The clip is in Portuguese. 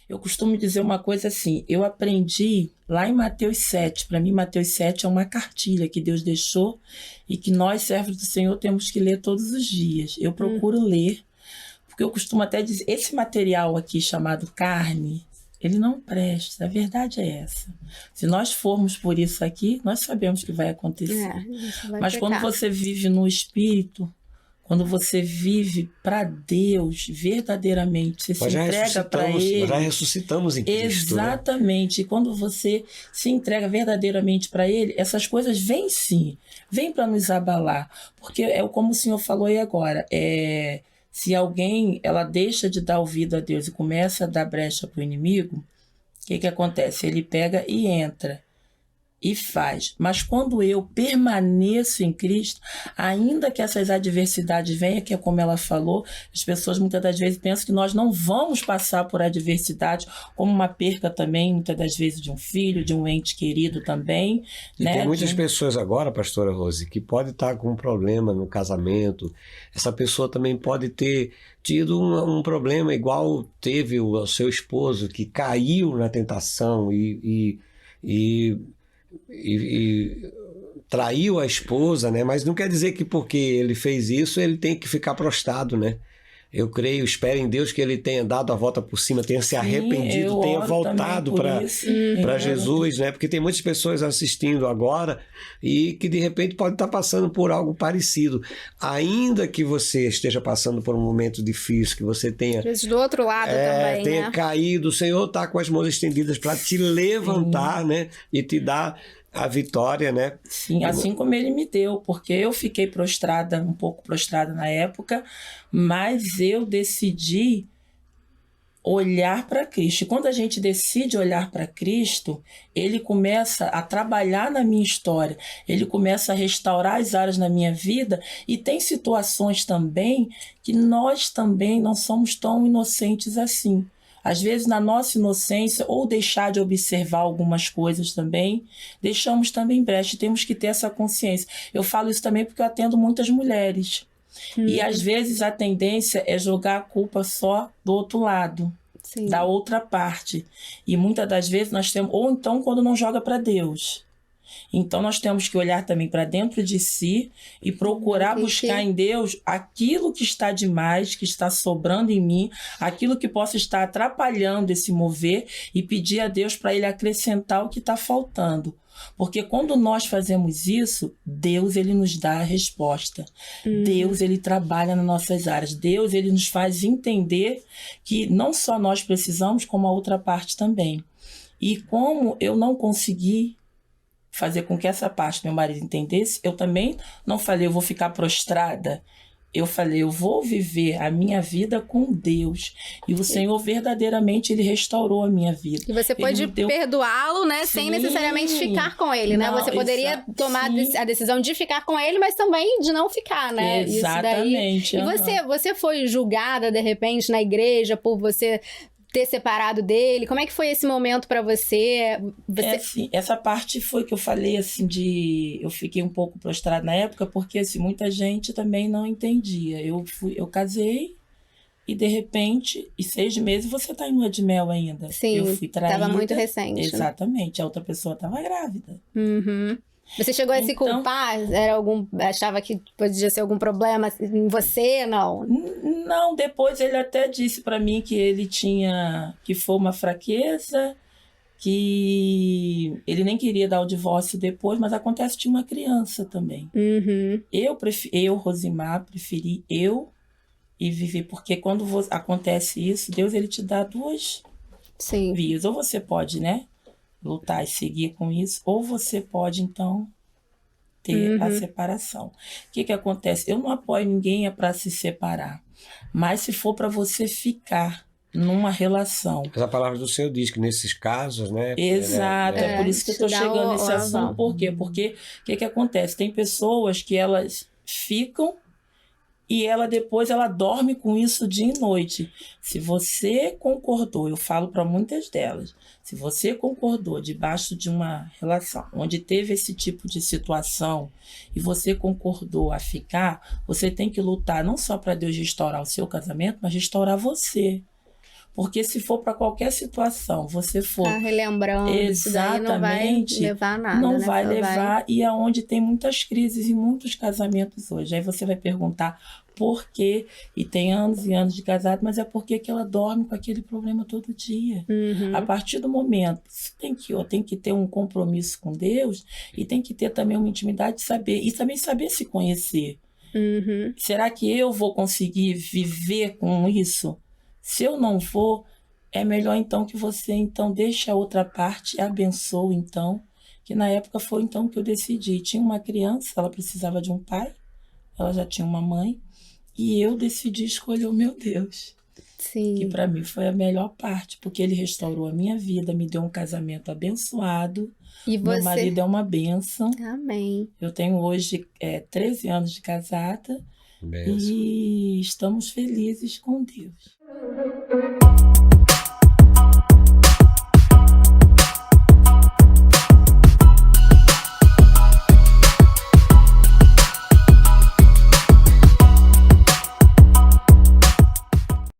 Eu costumo dizer uma coisa assim, eu aprendi lá em Mateus 7. Para mim, Mateus 7 é uma cartilha que Deus deixou e que nós, servos do Senhor, temos que ler todos os dias. Eu procuro ler, porque eu costumo até dizer, esse material aqui chamado carne, ele não presta, a verdade é essa. Se nós formos por isso aqui, nós sabemos o que vai acontecer. Mas quando você vive no Espírito, quando você vive para Deus verdadeiramente, você se entrega para Ele. Nós já ressuscitamos em Cristo. Exatamente. E quando você se entrega verdadeiramente para Ele, essas coisas vêm sim, vêm para nos abalar. Porque é como o Senhor falou aí agora, se alguém ela deixa de dar ouvido a Deus e começa a dar brecha para o inimigo, o que acontece? Ele pega e entra. E faz. Mas quando eu permaneço em Cristo, ainda que essas adversidades venham, que é como ela falou, as pessoas muitas das vezes pensam que nós não vamos passar por adversidade, como uma perca também, muitas das vezes, de um filho, de um ente querido também. E tem muitas pessoas agora, pastora Rose, que pode estar com um problema no casamento. Essa pessoa também pode ter tido um problema igual teve o seu esposo, que caiu na tentação e traiu a esposa, né? Mas não quer dizer que porque ele fez isso, ele tem que ficar prostrado, né? Eu creio, espero em Deus que ele tenha dado a volta por cima, tenha se arrependido, tenha voltado para Jesus, né? Porque tem muitas pessoas assistindo agora e que de repente pode estar passando por algo parecido. Ainda que você esteja passando por um momento difícil, que você tenha... Às vezes do outro lado também, tenha caído, o Senhor está com as mãos estendidas para te levantar, né? E te dar a vitória, né? Sim, assim como ele me deu, porque eu fiquei prostrada, um pouco prostrada na época, mas eu decidi olhar para Cristo. E quando a gente decide olhar para Cristo, ele começa a trabalhar na minha história, ele começa a restaurar as áreas na minha vida, e tem situações também que nós também não somos tão inocentes assim. Às vezes, na nossa inocência, ou deixar de observar algumas coisas também, deixamos também brecha. Temos que ter essa consciência. Eu falo isso também porque eu atendo muitas mulheres. E, às vezes, a tendência é jogar a culpa só do outro lado, da outra parte. E, muitas das vezes, nós temos... Ou então, quando não joga para Deus. Então, nós temos que olhar também para dentro de si e procurar buscar em Deus aquilo que está demais, que está sobrando em mim, aquilo que possa estar atrapalhando esse mover, e pedir a Deus para Ele acrescentar o que está faltando. Porque quando nós fazemos isso, Deus ele nos dá a resposta. Deus ele trabalha nas nossas áreas. Deus ele nos faz entender que não só nós precisamos, como a outra parte também. E como eu não consegui fazer com que essa parte do meu marido entendesse, eu também não falei, eu vou ficar prostrada. Eu falei, eu vou viver a minha vida com Deus. E o Senhor verdadeiramente, ele restaurou a minha vida. E você pode perdoá-lo, né? Sem necessariamente ficar com ele, né? Você poderia tomar a decisão de ficar com ele, mas também de não ficar, né? Exatamente. E você foi julgada, de repente, na igreja por você ter separado dele? Como é que foi esse momento para você? Assim, essa parte foi que eu falei, assim, eu fiquei um pouco prostrada na época, porque, assim, muita gente também não entendia. Eu casei e, de repente, em 6 meses você tá em lua de mel ainda. Sim, eu fui traída. Tava muito recente. Exatamente, a outra pessoa tava grávida. Você chegou a se culpar? Achava que podia ser algum problema em você, não? Não, depois ele até disse para mim que foi uma fraqueza, que ele nem queria dar o divórcio depois, mas acontece que tinha uma criança também. Eu, Rosimar, preferi e viver, porque quando acontece isso, Deus ele te dá 2 vias. Ou você pode, né, lutar e seguir com isso, ou você pode, então, ter a separação. O que acontece? Eu não apoio ninguém para se separar, mas se for para você ficar numa relação... Mas a palavra do Senhor diz que nesses casos, né... Exato, é por isso que eu estou chegando nesse assunto. Por quê? Porque o que acontece? Tem pessoas que elas ficam e depois ela dorme com isso dia e noite. Se você concordou, eu falo para muitas delas, se você concordou debaixo de uma relação onde teve esse tipo de situação e você concordou a ficar, você tem que lutar não só para Deus restaurar o seu casamento, mas restaurar você. Porque se for para qualquer situação, você for relembrando, isso daí não vai levar a nada. Não vai levar, e é onde tem muitas crises e muitos casamentos hoje. Aí você vai perguntar por quê, e tem anos e anos de casado, mas é porque que ela dorme com aquele problema todo dia. A partir do momento, tem que ter um compromisso com Deus, e tem que ter também uma intimidade de saber, e também saber se conhecer. Será que eu vou conseguir viver com isso? Se eu não for, é melhor então que você então deixe a outra parte e abençoe então, que na época foi então que eu decidi. Tinha uma criança, ela precisava de um pai, ela já tinha uma mãe, e eu decidi escolher o meu Deus. Sim. Que para mim foi a melhor parte, porque ele restaurou a minha vida, me deu um casamento abençoado. E meu marido é uma bênção. Amém. Eu tenho hoje 13 anos de casada. E estamos felizes com Deus.